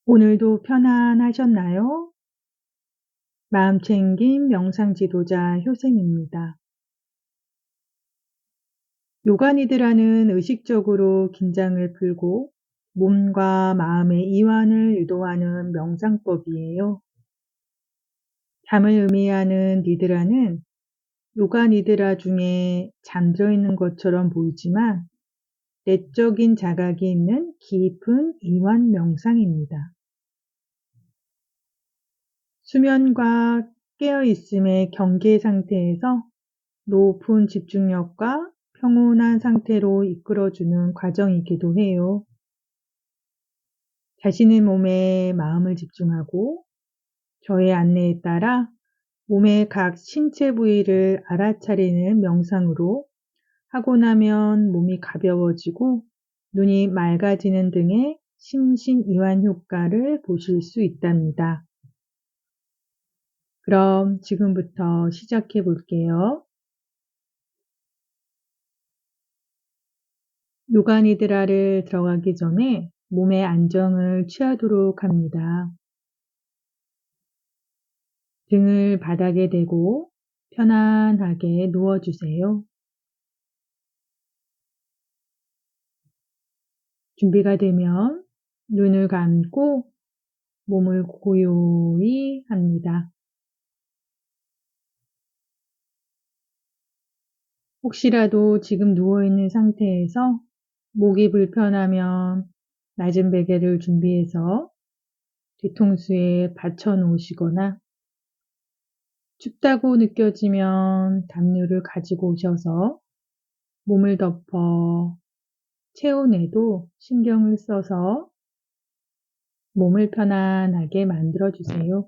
오늘도 편안하셨나요? 마음챙김 명상 지도자 효생입니다. 요가 니드라는 의식적으로 긴장을 풀고 몸과 마음의 이완을 유도하는 명상법이에요. 잠을 의미하는 니드라는 요가 니드라 중에 잠들어 있는 것처럼 보이지만 내적인 자각이 있는 깊은 이완 명상입니다. 수면과 깨어있음의 경계 상태에서 높은 집중력과 평온한 상태로 이끌어주는 과정이기도 해요. 자신의 몸에 마음을 집중하고 저의 안내에 따라 몸의 각 신체 부위를 알아차리는 명상으로 하고 나면 몸이 가벼워지고 눈이 맑아지는 등의 심신이완 효과를 보실 수 있답니다. 그럼 지금부터 시작해 볼게요. 요가 니드라를 들어가기 전에 몸의 안정을 취하도록 합니다. 등을 바닥에 대고 편안하게 누워주세요. 준비가 되면 눈을 감고 몸을 고요히 합니다. 혹시라도 지금 누워있는 상태에서 목이 불편하면 낮은 베개를 준비해서 뒤통수에 받쳐 놓으시거나 춥다고 느껴지면 담요를 가지고 오셔서 몸을 덮어 체온에도 신경을 써서 몸을 편안하게 만들어 주세요.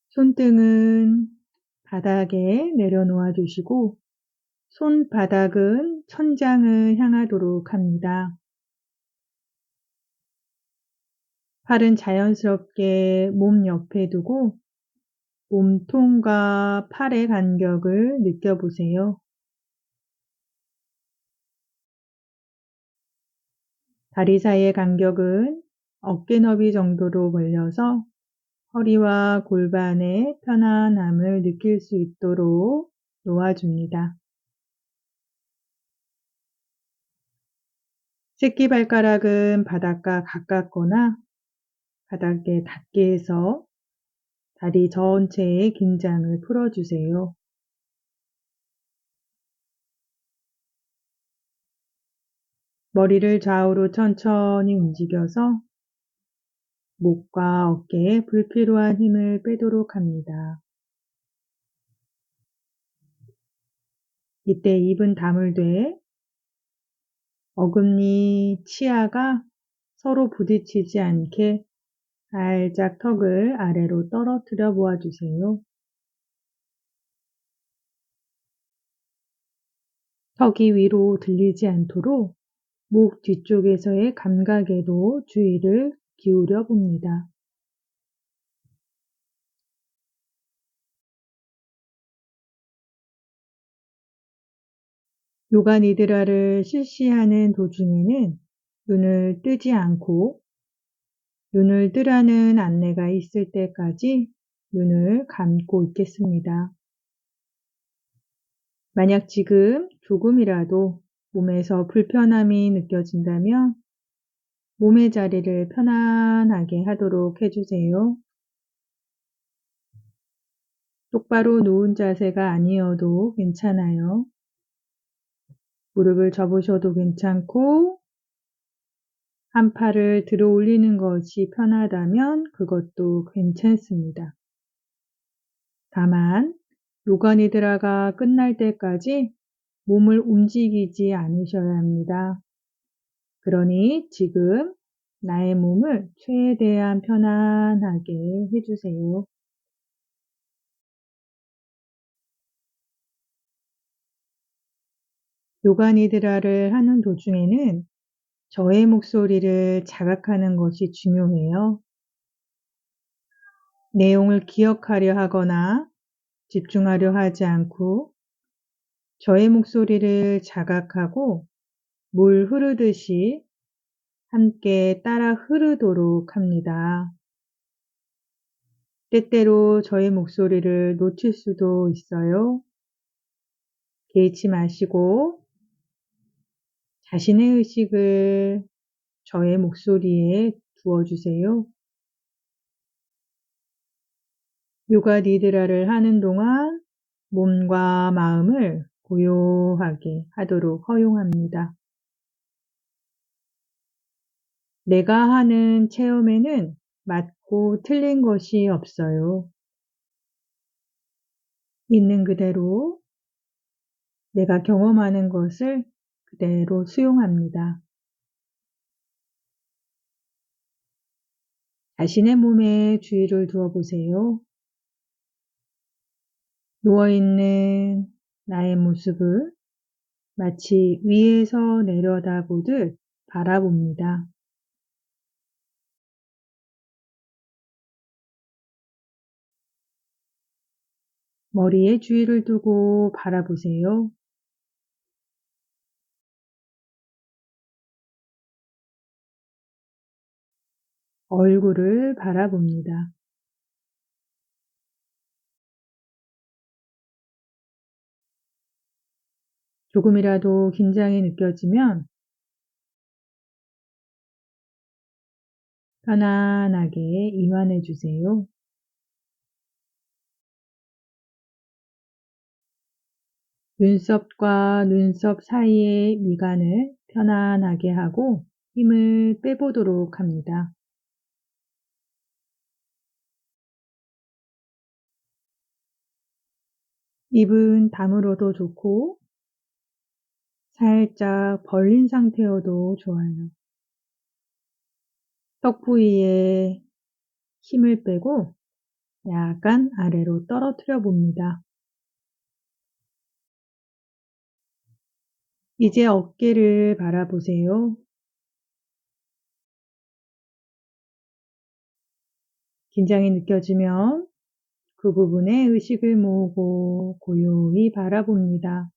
손등은 바닥에 내려놓아 주시고 손바닥은 천장을 향하도록 합니다. 팔은 자연스럽게 몸 옆에 두고 몸통과 팔의 간격을 느껴보세요. 다리 사이의 간격은 어깨 너비 정도로 벌려서 허리와 골반의 편안함을 느낄 수 있도록 놓아줍니다. 새끼발가락은 바닥과 가깝거나 바닥에 닿게 해서 다리 전체의 긴장을 풀어주세요. 머리를 좌우로 천천히 움직여서 목과 어깨에 불필요한 힘을 빼도록 합니다. 이때 입은 다물되 어금니, 치아가 서로 부딪히지 않게 살짝 턱을 아래로 떨어뜨려 보아주세요. 턱이 위로 들리지 않도록 목 뒤쪽에서의 감각에도 주의를 기울여 봅니다. 요가 니드라를 실시하는 도중에는 눈을 뜨지 않고 눈을 뜨라는 안내가 있을 때까지 눈을 감고 있겠습니다. 만약 지금 조금이라도 몸에서 불편함이 느껴진다면 몸의 자리를 편안하게 하도록 해주세요. 똑바로 누운 자세가 아니어도 괜찮아요. 무릎을 접으셔도 괜찮고 한 팔을 들어 올리는 것이 편하다면 그것도 괜찮습니다. 다만 요가 니드라가 끝날 때까지 몸을 움직이지 않으셔야 합니다. 그러니 지금 나의 몸을 최대한 편안하게 해주세요. 요가 니드라를 하는 도중에는 저의 목소리를 자각하는 것이 중요해요. 내용을 기억하려 하거나 집중하려 하지 않고 저의 목소리를 자각하고 물 흐르듯이 함께 따라 흐르도록 합니다. 때때로 저의 목소리를 놓칠 수도 있어요. 개의치 마시고 자신의 의식을 저의 목소리에 두어주세요. 요가 니드라를 하는 동안 몸과 마음을 고요하게 하도록 허용합니다. 내가 하는 체험에는 맞고 틀린 것이 없어요. 있는 그대로 내가 경험하는 것을 그대로 수용합니다. 자신의 몸에 주의를 두어 보세요. 누워있는 나의 모습을 마치 위에서 내려다보듯 바라봅니다. 머리에 주의를 두고 바라보세요. 얼굴을 바라봅니다. 조금이라도 긴장이 느껴지면 편안하게 이완해 주세요. 눈썹과 눈썹 사이의 미간을 편안하게 하고 힘을 빼보도록 합니다. 입은 다물어도 좋고 살짝 벌린 상태여도 좋아요. 턱 부위에 힘을 빼고 약간 아래로 떨어뜨려 봅니다. 이제 어깨를 바라보세요. 긴장이 느껴지면 그 부분에 의식을 모으고 고요히 바라봅니다.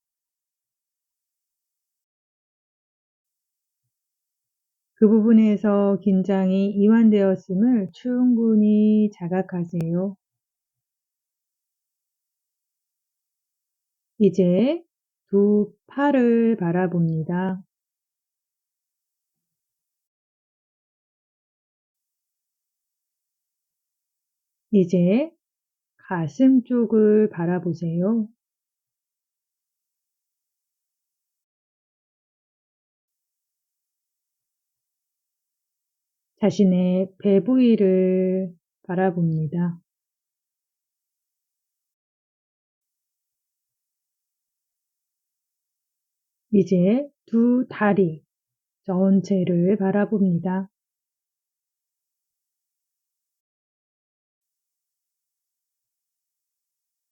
그 부분에서 긴장이 이완되었음을 충분히 자각하세요. 이제 두 팔을 바라봅니다. 이제 가슴 쪽을 바라보세요. 자신의 배 부위를 바라봅니다. 이제 두 다리 전체를 바라봅니다.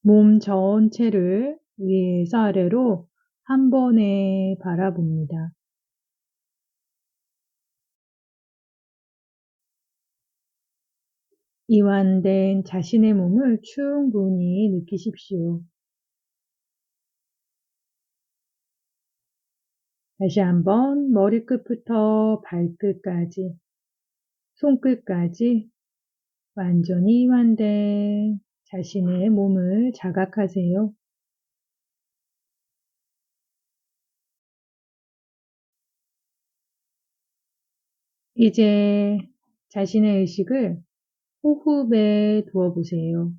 몸 전체를 위에서 아래로 한 번에 바라봅니다. 이완된 자신의 몸을 충분히 느끼십시오. 다시 한번 머리끝부터 발끝까지, 손끝까지 완전히 이완된 자신의 몸을 자각하세요. 이제 자신의 의식을 호흡에 두어 보세요.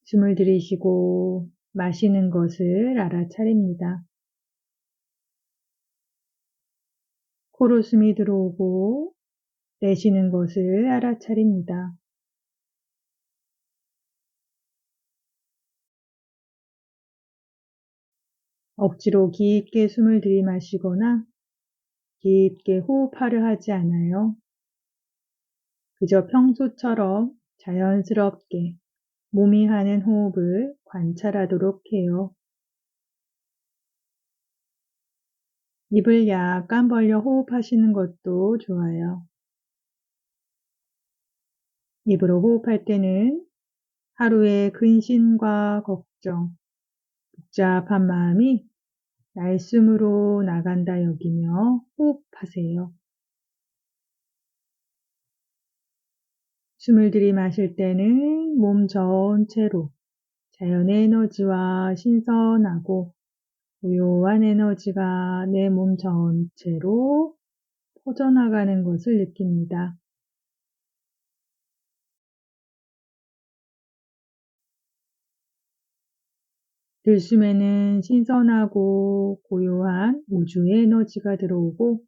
숨을 들이쉬고 마시는 것을 알아차립니다. 코로 숨이 들어오고 내쉬는 것을 알아차립니다. 억지로 깊게 숨을 들이마시거나 깊게 호흡하려 하지 않아요. 그저 평소처럼 자연스럽게 몸이 하는 호흡을 관찰하도록 해요. 입을 약간 벌려 호흡하시는 것도 좋아요. 입으로 호흡할 때는 하루의 근심과 걱정, 복잡한 마음이 날숨으로 나간다 여기며 호흡하세요. 숨을 들이마실 때는 몸 전체로 자연의 에너지와 신선하고 고요한 에너지가 내 몸 전체로 퍼져나가는 것을 느낍니다. 들숨에는 신선하고 고요한 우주의 에너지가 들어오고,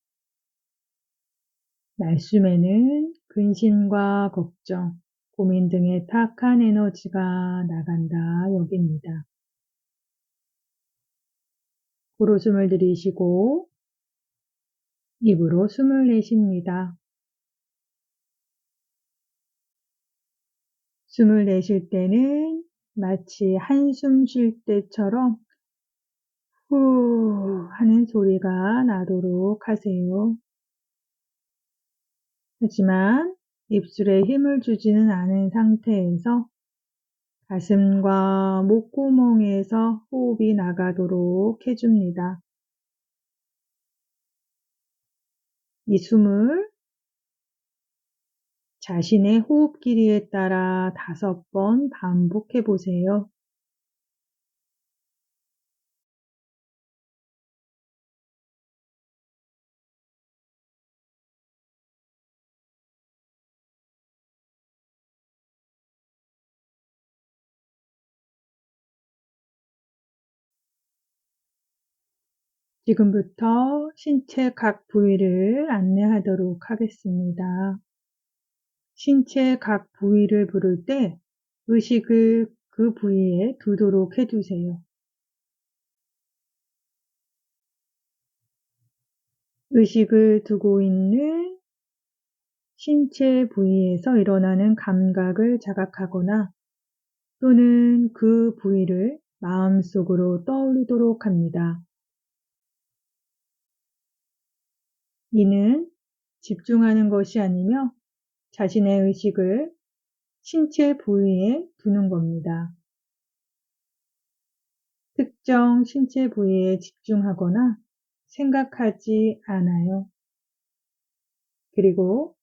말숨에는 근심과 걱정, 고민 등의 탁한 에너지가 나간다 여깁니다. 코로 숨을 들이쉬고 입으로 숨을 내쉽니다. 숨을 내쉴 때는 마치 한숨 쉴 때처럼 후 하는 소리가 나도록 하세요. 하지만 입술에 힘을 주지는 않은 상태에서 가슴과 목구멍에서 호흡이 나가도록 해줍니다. 이 숨을 자신의 호흡 길이에 따라 5번 반복해 보세요. 지금부터 신체 각 부위를 안내하도록 하겠습니다. 신체 각 부위를 부를 때 의식을 그 부위에 두도록 해주세요. 의식을 두고 있는 신체 부위에서 일어나는 감각을 자각하거나 또는 그 부위를 마음속으로 떠올리도록 합니다. 이는 집중하는 것이 아니며 자신의 의식을 신체 부위에 두는 겁니다. 특정 신체 부위에 집중하거나 생각하지 않아요. 그리고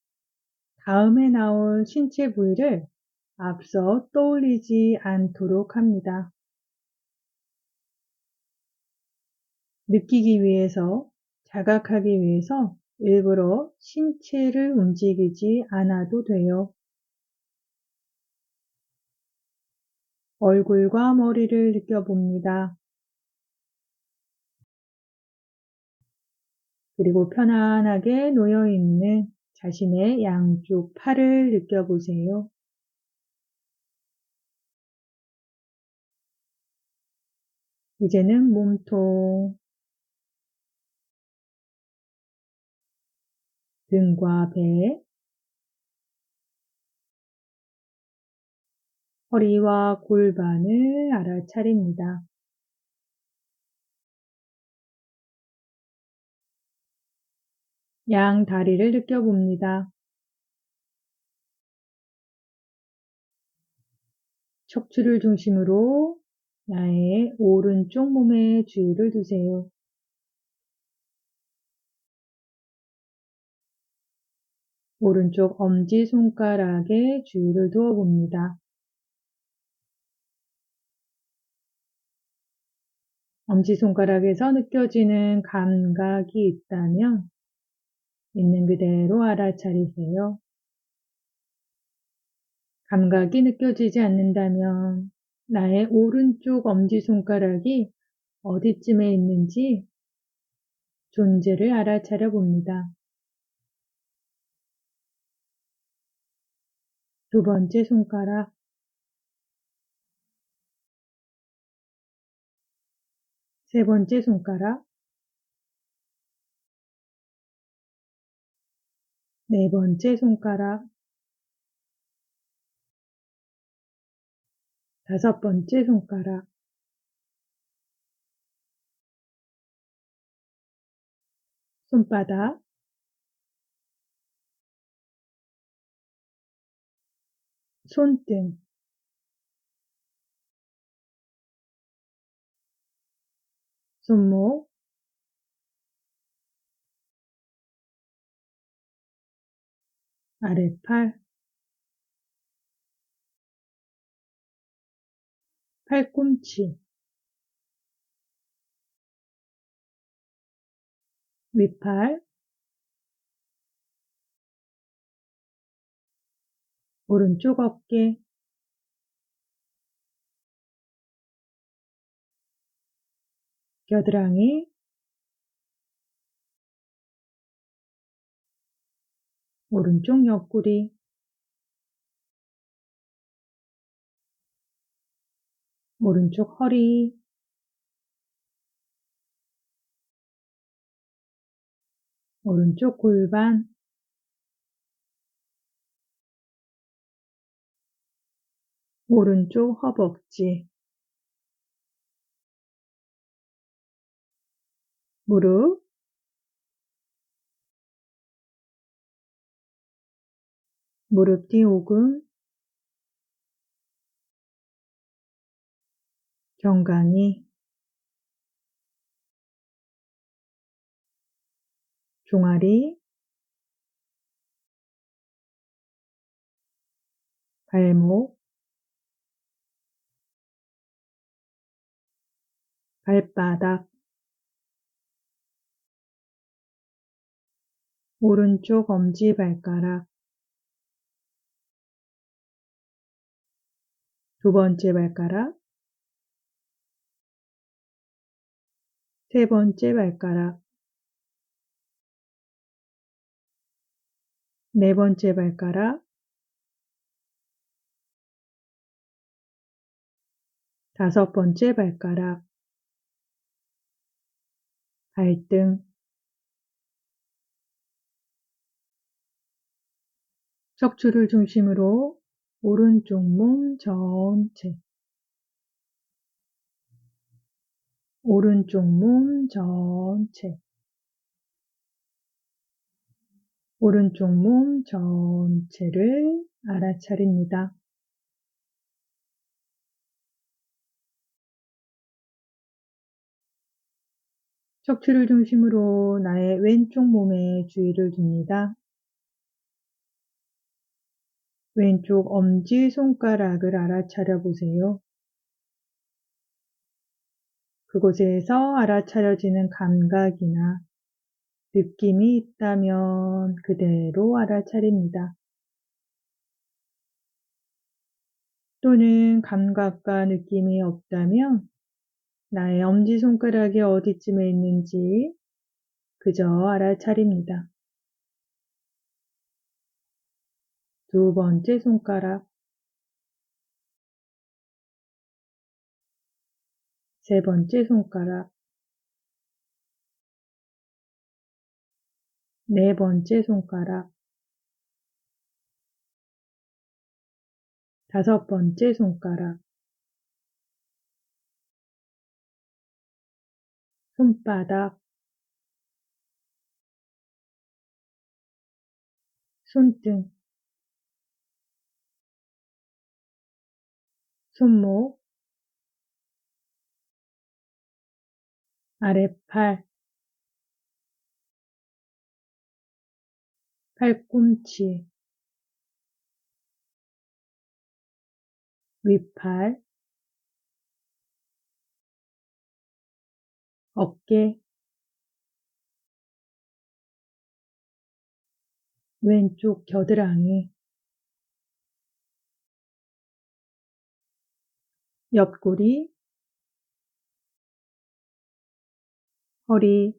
다음에 나올 신체 부위를 앞서 떠올리지 않도록 합니다. 느끼기 위해서, 자각하기 위해서 일부러 신체를 움직이지 않아도 돼요. 얼굴과 머리를 느껴봅니다. 그리고 편안하게 놓여있는 자신의 양쪽 팔을 느껴보세요. 이제는 몸통, 등과 배, 허리와 골반을 알아차립니다. 양 다리를 느껴봅니다. 척추를 중심으로 나의 오른쪽 몸에 주의를 두세요. 오른쪽 엄지손가락에 주의를 두어봅니다. 엄지손가락에서 느껴지는 감각이 있다면 있는 그대로 알아차리세요. 감각이 느껴지지 않는다면 나의 오른쪽 엄지손가락이 어디쯤에 있는지 존재를 알아차려 봅니다. 두 번째 손가락, 세 번째 손가락, 네 번째 손가락, 다섯 번째 손가락, 손바닥, 손등, 손목, 아래팔, 팔꿈치, 윗팔, 오른쪽 어깨, 겨드랑이, 오른쪽 옆구리, 오른쪽 허리, 오른쪽 골반, 오른쪽 허벅지, 무릎, 무릎 뒤 오금, 정강이, 종아리, 발목, 발바닥, 오른쪽 엄지발가락, 두 번째 발가락, 세 번째 발가락, 네 번째 발가락, 다섯 번째 발가락, 발등, 척추를 중심으로 오른쪽 몸 전체, 오른쪽 몸 전체, 오른쪽 몸 전체를 알아차립니다. 척추를 중심으로 나의 왼쪽 몸에 주의를 둡니다. 왼쪽 엄지손가락을 알아차려 보세요. 그곳에서 알아차려지는 감각이나 느낌이 있다면 그대로 알아차립니다. 또는 감각과 느낌이 없다면 나의 엄지손가락이 어디쯤에 있는지 그저 알아차립니다. 두 번째 손가락, 세 번째 손가락, 네 번째 손가락, 다섯 번째 손가락, 손바닥, 손등, 손목, 아래팔, 팔꿈치, 윗팔, 어깨, 왼쪽 겨드랑이, 옆구리, 허리,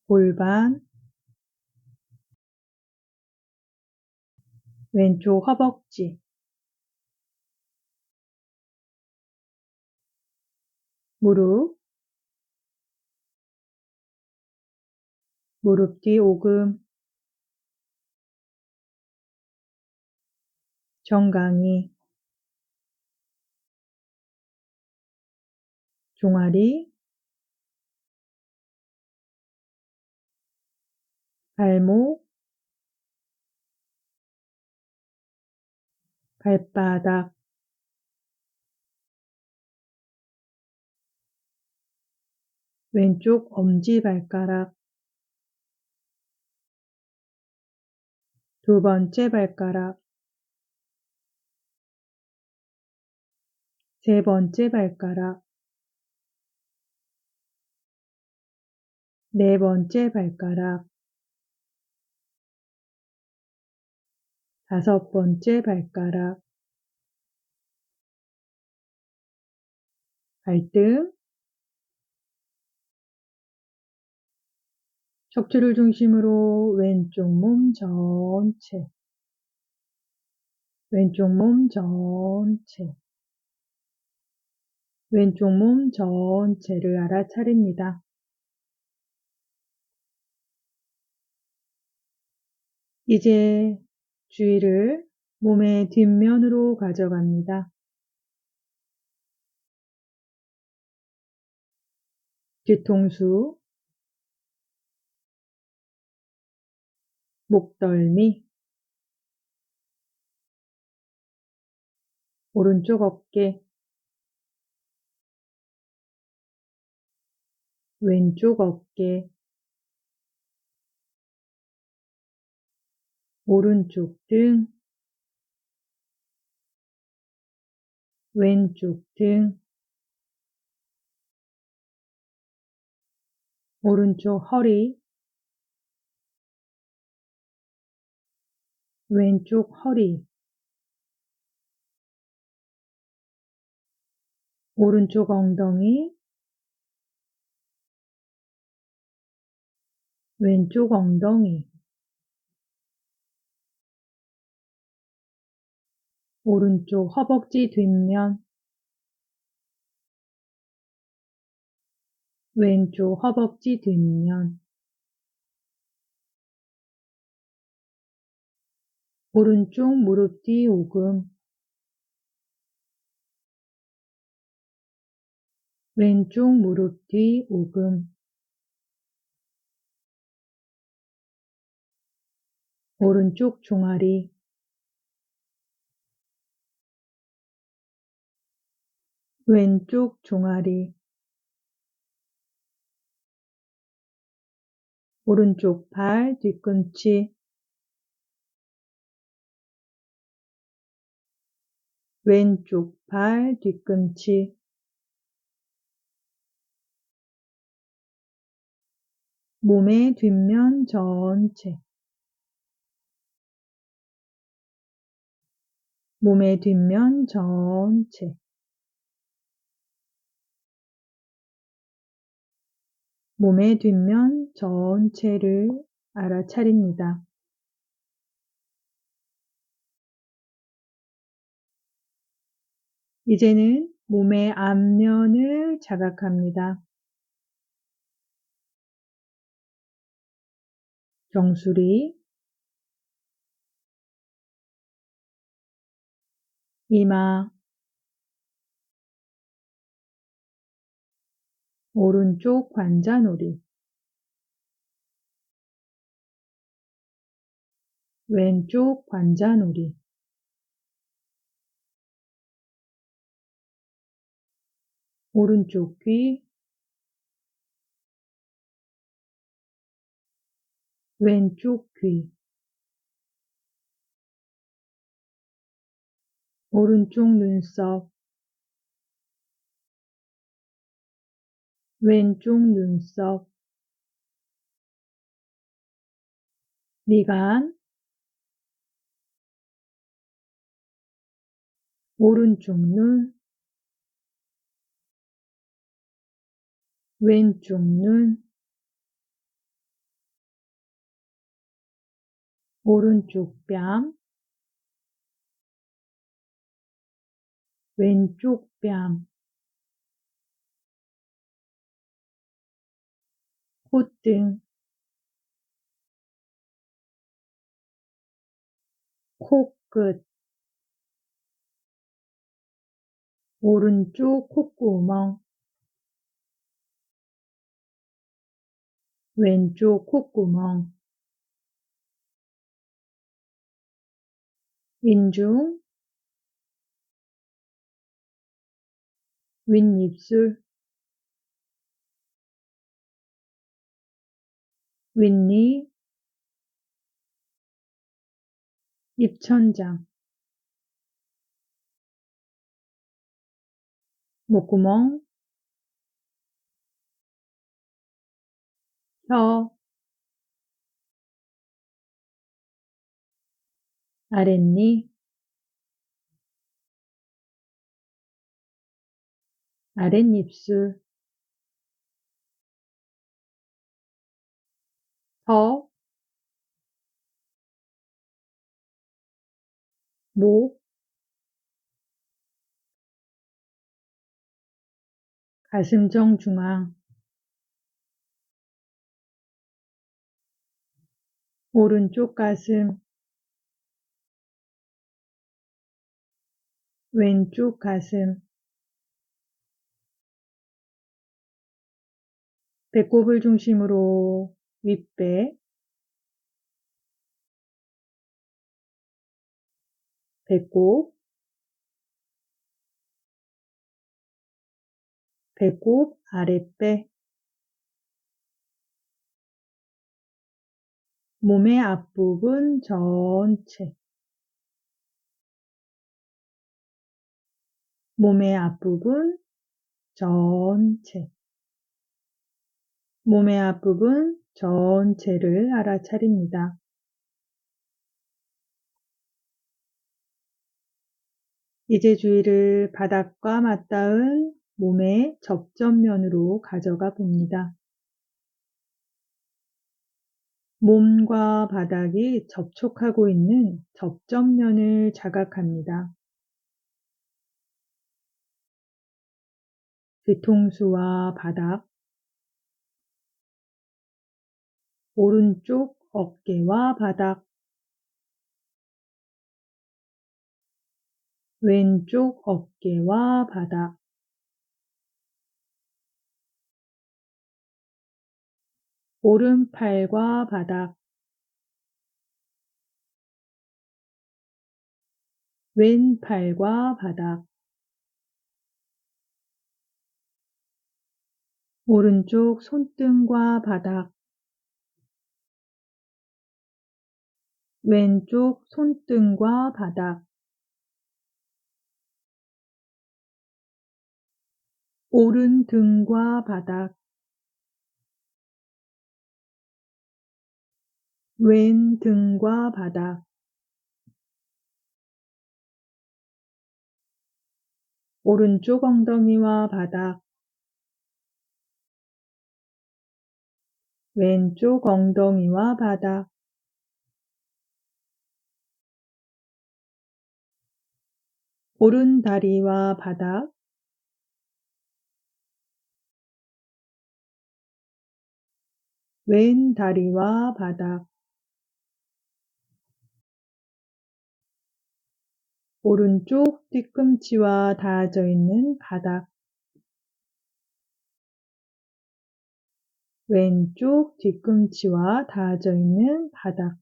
골반, 왼쪽 허벅지, 무릎, 무릎 뒤 오금, 정강이, 종아리, 발목, 발바닥, 왼쪽 엄지발가락, 두 번째 발가락, 세 번째 발가락, 네 번째 발가락, 다섯 번째 발가락, 발등, 척추를 중심으로 왼쪽 몸 전체, 왼쪽 몸 전체, 왼쪽 몸 전체를 알아차립니다. 이제 주의를 몸의 뒷면으로 가져갑니다. 뒤통수, 목덜미, 오른쪽 어깨, 왼쪽 어깨, 오른쪽 등, 왼쪽 등, 오른쪽 허리, 왼쪽 허리, 오른쪽 엉덩이, 왼쪽 엉덩이, 오른쪽 허벅지 뒷면, 왼쪽 허벅지 뒷면, 오른쪽 무릎 뒤 오금, 왼쪽 무릎 뒤 오금, 오른쪽 종아리, 왼쪽 종아리, 오른쪽 발 뒤꿈치, 왼쪽 발 뒤꿈치, 몸의 뒷면 전체, 몸의 뒷면 전체, 몸의 뒷면 전체를 알아차립니다. 이제는 몸의 앞면을 자각합니다. 정수리, 이마, 오른쪽 관자놀이, 왼쪽 관자놀이, 오른쪽 귀, 왼쪽 귀, 오른쪽 눈썹, 왼쪽 눈썹, 미간, 오른쪽 눈, 왼쪽 눈, 오른쪽 뺨, 왼쪽 뺨, 콧등, 코끝, 오른쪽 콧구멍, 왼쪽 콧구멍, 인중, 윗입술, 윗니, 입천장, 목구멍, 혀, 아랫니, 아랫입술, 턱, 목, 가슴 정중앙, 오른쪽 가슴, 왼쪽 가슴, 배꼽을 중심으로 윗배, 배꼽, 배꼽 아랫배, 몸의 앞부분 전체, 몸의 앞부분 전체, 몸의 앞부분 전체를 알아차립니다. 이제 주의를 바닥과 맞닿은 몸의 접점면으로 가져가 봅니다. 몸과 바닥이 접촉하고 있는 접점면을 자각합니다. 뒤통수와 바닥, 오른쪽 어깨와 바닥, 왼쪽 어깨와 바닥, 오른팔과 바닥, 왼팔과 바닥, 오른쪽 손등과 바닥, 왼쪽 손등과 바닥, 오른 등과 바닥, 왼 등과 바닥, 오른쪽 엉덩이와 바닥, 왼쪽 엉덩이와 바닥, 오른 다리와 바닥, 왼 다리와 바닥, 오른쪽 뒤꿈치와 닿아져 있는 바닥, 왼쪽 뒤꿈치와 닿아져 있는 바닥.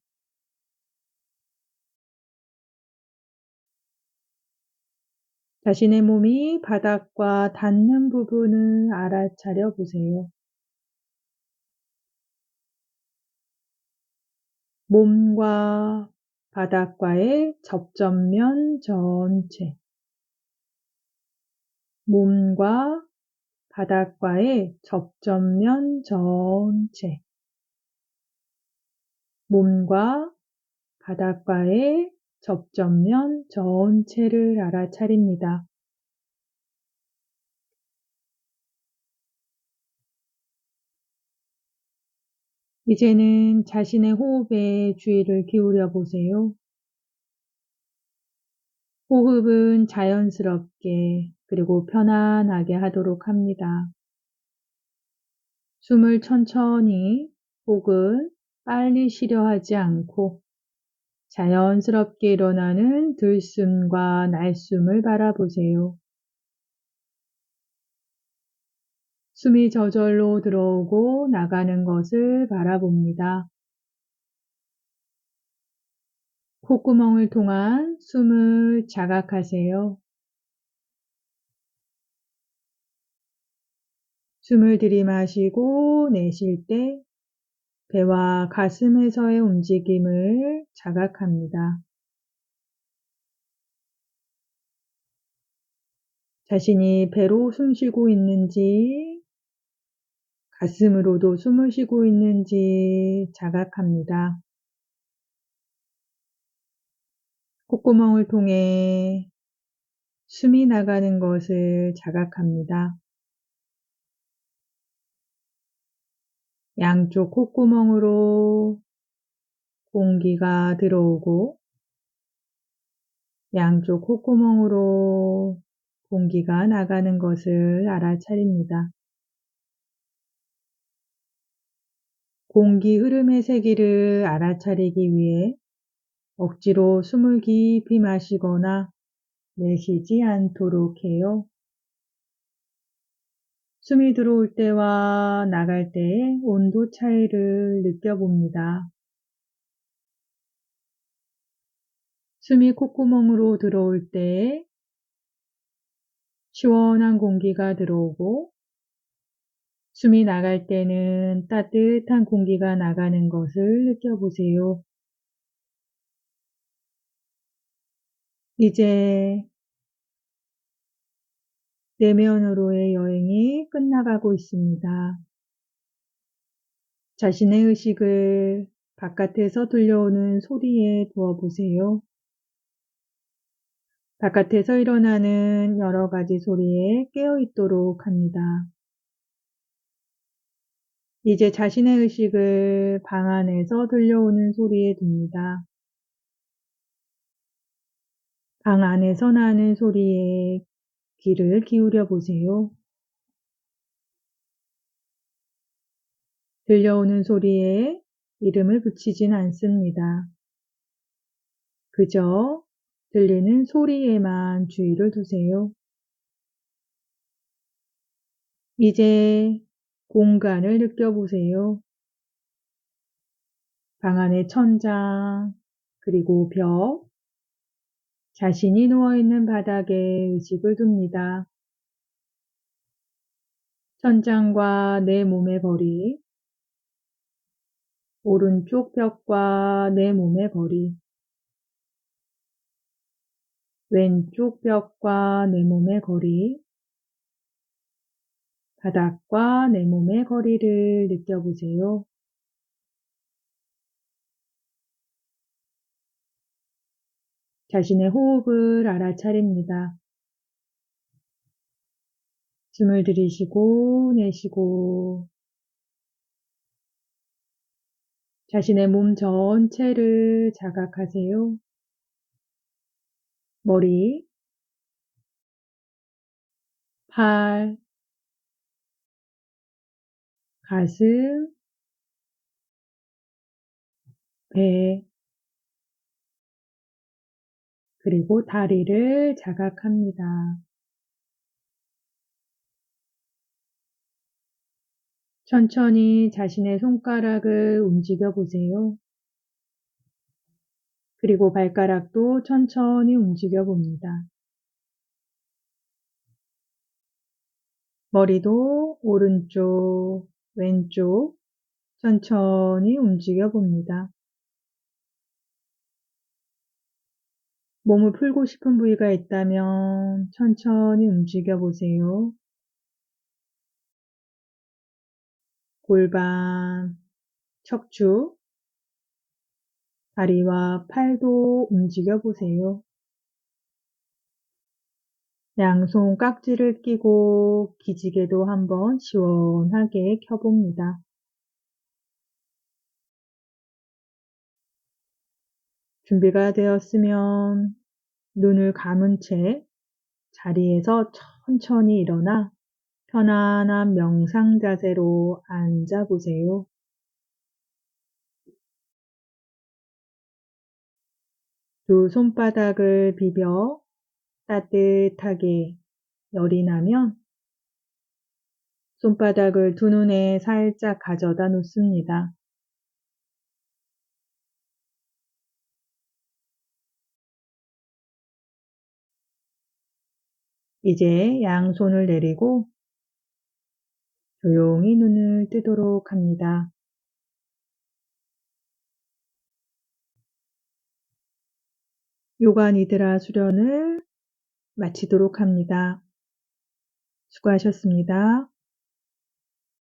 자신의 몸이 바닥과 닿는 부분을 알아차려 보세요. 몸과 바닥과의 접점면 전체, 몸과 바닥과의 접점면 전체, 몸과 바닥과의 접점면 전체를 알아차립니다. 이제는 자신의 호흡에 주의를 기울여 보세요. 호흡은 자연스럽게 그리고 편안하게 하도록 합니다. 숨을 천천히 혹은 빨리 쉬려 하지 않고 자연스럽게 일어나는 들숨과 날숨을 바라보세요. 숨이 저절로 들어오고 나가는 것을 바라봅니다. 콧구멍을 통한 숨을 자각하세요. 숨을 들이마시고 내쉴 때 배와 가슴에서의 움직임을 자각합니다. 자신이 배로 숨 쉬고 있는지 가슴으로도 숨을 쉬고 있는지 자각합니다. 콧구멍을 통해 숨이 나가는 것을 자각합니다. 양쪽 콧구멍으로 공기가 들어오고 양쪽 콧구멍으로 공기가 나가는 것을 알아차립니다. 공기 흐름의 세기를 알아차리기 위해 억지로 숨을 깊이 마시거나 내쉬지 않도록 해요. 숨이 들어올 때와 나갈 때의 온도 차이를 느껴봅니다. 숨이 콧구멍으로 들어올 때 시원한 공기가 들어오고 숨이 나갈 때는 따뜻한 공기가 나가는 것을 느껴보세요. 이제 내면으로의 여행이 끝나가고 있습니다. 자신의 의식을 바깥에서 들려오는 소리에 두어보세요. 바깥에서 일어나는 여러 가지 소리에 깨어있도록 합니다. 이제 자신의 의식을 방 안에서 들려오는 소리에 둡니다. 방 안에서 나는 소리에 귀를 기울여 보세요. 들려오는 소리에 이름을 붙이진 않습니다. 그저 들리는 소리에만 주의를 두세요. 이제 공간을 느껴보세요. 방 안의 천장, 그리고 벽, 자신이 누워있는 바닥에 의식을 둡니다. 천장과 내 몸의 거리, 오른쪽 벽과 내 몸의 거리, 왼쪽 벽과 내 몸의 거리, 바닥과 내 몸의 거리를 느껴보세요. 자신의 호흡을 알아차립니다. 숨을 들이쉬고 내쉬고 자신의 몸 전체를 자각하세요. 머리, 팔, 가슴, 배, 그리고 다리를 자각합니다. 천천히 자신의 손가락을 움직여 보세요. 그리고 발가락도 천천히 움직여 봅니다. 머리도 오른쪽, 왼쪽 천천히 움직여 봅니다. 몸을 풀고 싶은 부위가 있다면 천천히 움직여 보세요. 골반, 척추, 다리와 팔도 움직여 보세요. 양손 깍지를 끼고 기지개도 한번 시원하게 켜봅니다. 준비가 되었으면 눈을 감은 채 자리에서 천천히 일어나 편안한 명상 자세로 앉아 보세요. 두 손바닥을 비벼 따뜻하게 열이 나면 손바닥을 두 눈에 살짝 가져다 놓습니다. 이제 양손을 내리고 조용히 눈을 뜨도록 합니다. 요가 니드라 수련을 마치도록 합니다. 수고하셨습니다.